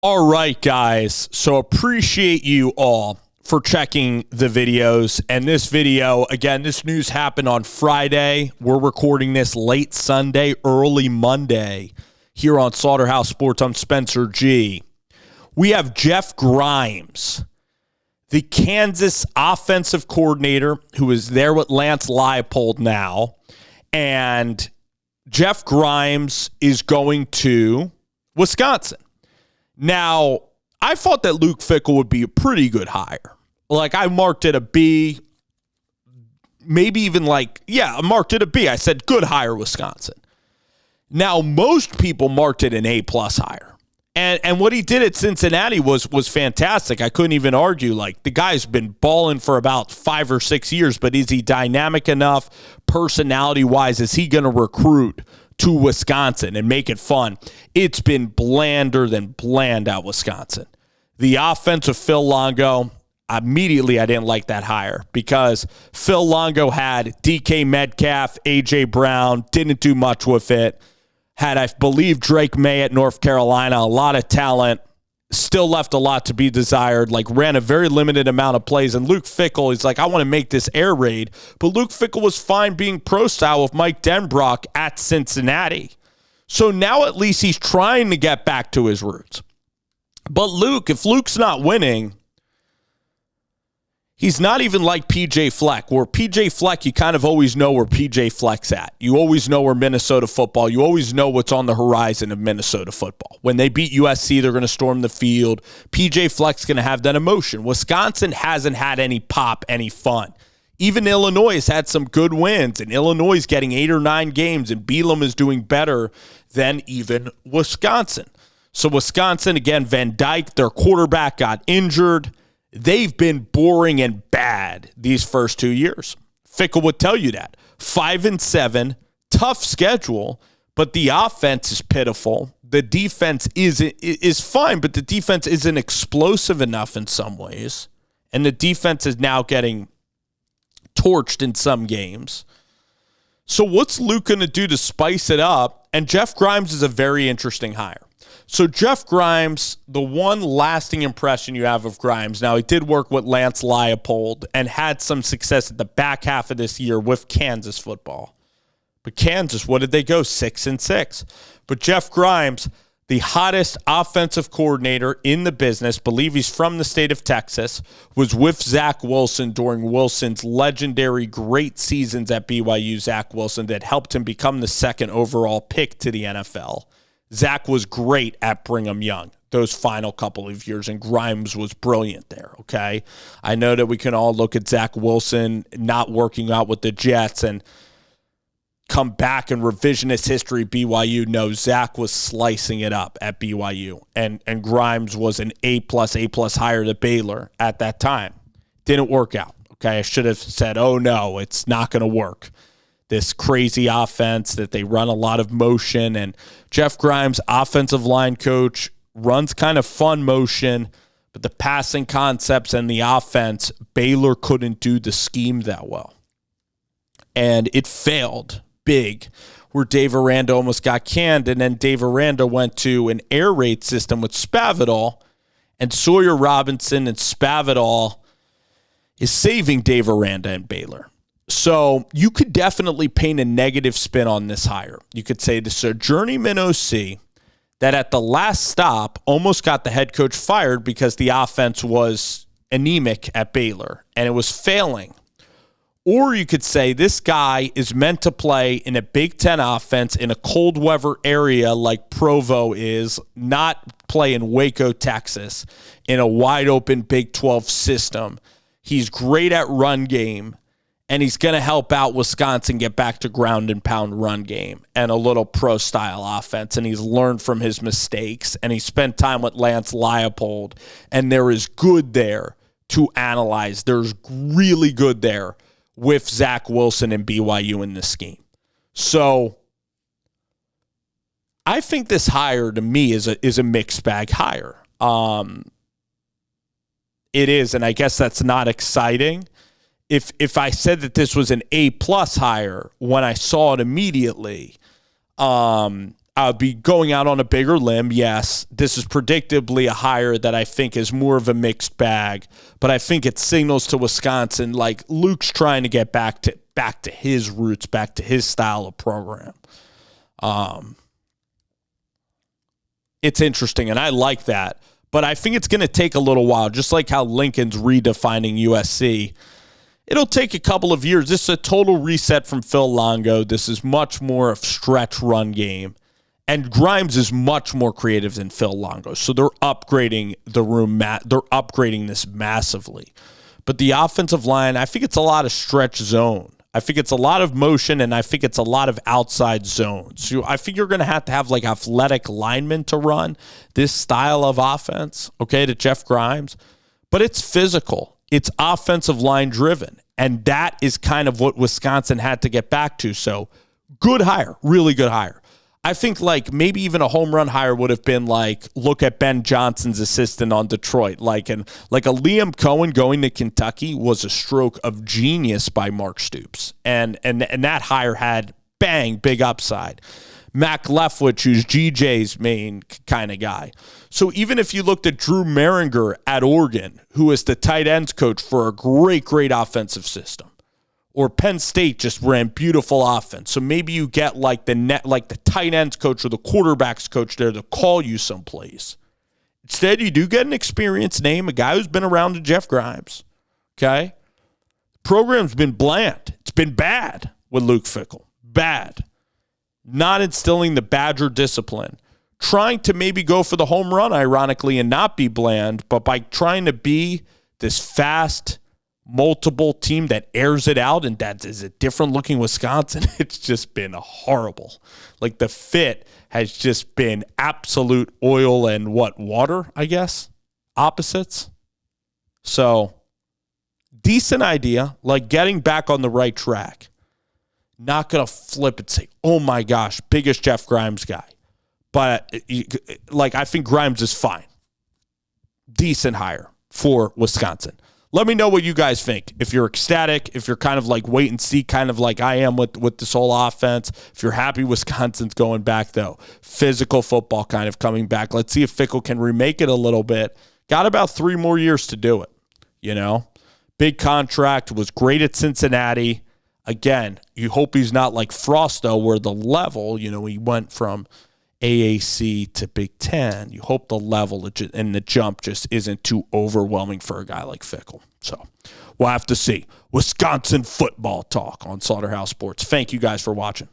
All right, guys. So appreciate you all for checking the videos. And this video, again, this news happened on Friday. We're recording this late Sunday, early Monday here on Slaughterhouse Sports. I'm Spencer G. We have Jeff Grimes, the Kansas offensive coordinator who is there with Lance Leipold now. And Jeff Grimes is going to Wisconsin. Now, I thought that Luke Fickell would be a pretty good hire. Like, I marked it a B, maybe even I marked it a B. I said, good hire, Wisconsin. Now, most people marked it an A-plus hire. And what he did at Cincinnati was fantastic. I couldn't even argue. Like, the guy's been balling for about 5 or 6 years, but is he dynamic enough personality-wise? Is he going to recruit to Wisconsin and make it fun? It's been blander than bland at Wisconsin. The offense of Phil Longo, immediately I didn't like that hire because Phil Longo had DK Metcalf, A.J. Brown, didn't do much with it. Had, I believe, Drake May at North Carolina, a lot of talent, still left a lot to be desired, ran a very limited amount of plays. And Luke Fickell, he's like, I want to make this air raid. But Luke Fickell was fine being pro-style with Mike Denbrock at Cincinnati. So now at least he's trying to get back to his roots. But Luke, if Luke's not winning, he's not even like PJ Fleck, where PJ Fleck, you kind of always know where PJ Fleck's at. You always know where Minnesota football, you always know what's on the horizon of Minnesota football. When they beat USC, they're going to storm the field. PJ Fleck's going to have that emotion. Wisconsin hasn't had any pop, any fun. Even Illinois has had some good wins, and Illinois is getting 8 or 9 games, and Bielema is doing better than even Wisconsin. So Wisconsin, again, Van Dyke, their quarterback, got injured. They've been boring and bad these first 2 years. Fickell would tell you that. 5-7, tough schedule, but the offense is pitiful. The defense is fine, but the defense isn't explosive enough in some ways. And the defense is now getting torched in some games. So what's Luke going to do to spice it up? And Jeff Grimes is a very interesting hire. So Jeff Grimes, the one lasting impression you have of Grimes, now he did work with Lance Leipold and had some success at the back half of this year with Kansas football. But Kansas, what did they go? 6-6. But Jeff Grimes, the hottest offensive coordinator in the business, believe he's from the state of Texas, was with Zach Wilson during Wilson's legendary great seasons at BYU. Zach Wilson that helped him become the second overall pick to the NFL. Zach was great at Brigham Young those final couple of years, and Grimes was brilliant there, okay? I know that we can all look at Zach Wilson not working out with the Jets and come back and revisionist history BYU. No, Zach was slicing it up at BYU, and Grimes was an A-plus hire to Baylor at that time. Didn't work out, okay? I should have said, oh, no, it's not going to work. This crazy offense that they run a lot of motion, and Jeff Grimes, offensive line coach, runs kind of fun motion, but the passing concepts and the offense, Baylor couldn't do the scheme that well. And it failed big, where Dave Aranda almost got canned, and then Dave Aranda went to an air raid system with Spavital, and Sawyer Robinson and Spavital is saving Dave Aranda and Baylor. So you could definitely paint a negative spin on this hire. You could say this is a journeyman OC that at the last stop almost got the head coach fired because the offense was anemic at Baylor and it was failing. Or you could say this guy is meant to play in a Big Ten offense in a cold weather area like Provo is, not play in Waco, Texas, in a wide open Big 12 system. He's great at run game. And he's going to help out Wisconsin get back to ground and pound run game and a little pro-style offense. And he's learned from his mistakes. And he spent time with Lance Leipold. And there is good there to analyze. There's really good there with Zach Wilson and BYU in this scheme. So I think this hire, to me, is a mixed bag hire. It is, and I guess that's not exciting. If I said that this was an A-plus hire when I saw it immediately, I I'll be going out on a bigger limb. Yes, this is predictably a hire that I think is more of a mixed bag, but I think it signals to Wisconsin like Luke's trying to get back to his roots, back to his style of program. It's interesting, and I like that, but I think it's going to take a little while, just like how Lincoln's redefining USC. It'll take a couple of years. This is a total reset from Phil Longo. This is much more of stretch run game. And Grimes is much more creative than Phil Longo. So they're upgrading the room. They're upgrading this massively. But the offensive line, I think it's a lot of stretch zone. I think it's a lot of motion, and I think it's a lot of outside zones. So I think you're going to have like athletic linemen to run this style of offense, okay, to Jeff Grimes. But it's physical. It's offensive line driven. And that is kind of what Wisconsin had to get back to. So good hire, really good hire. I think like maybe even a home run hire would have been like, look at Ben Johnson's assistant on Detroit. Like a Liam Cohen going to Kentucky was a stroke of genius by Mark Stoops. And that hire had big upside. Mac Leftwich, who's GJ's main kind of guy. So even if you looked at Drew Mehringer at Oregon, who is the tight ends coach for a great offensive system, or Penn State just ran beautiful offense. So maybe you get like the tight ends coach or the quarterbacks coach there to call you someplace. Instead, you do get an experienced name, a guy who's been around to Jeff Grimes. Okay? The program's been bland. It's been bad with Luke Fickell. Bad. Not instilling the Badger discipline. Trying to maybe go for the home run, ironically, and not be bland, but by trying to be this fast, multiple team that airs it out, and that is a different looking Wisconsin. It's just been horrible. Like the fit has just been absolute oil and water, I guess, opposites. So decent idea, like getting back on the right track. Not going to flip and say, oh my gosh, biggest Jeff Grimes guy. But like, I think Grimes is fine. Decent hire for Wisconsin. Let me know what you guys think. If you're ecstatic, if you're kind of like wait and see, kind of like I am with this whole offense. If you're happy Wisconsin's going back, though. Physical football kind of coming back. Let's see if Fickell can remake it a little bit. Got about 3 more years to do it, you know? Big contract, was great at Cincinnati. Again, you hope he's not like Frost, though, where the level, you know, he went from AAC to Big Ten. You hope the level and the jump just isn't too overwhelming for a guy like Fickell. So we'll have to see. Wisconsin football talk on Slaughterhouse Sports. Thank you guys for watching.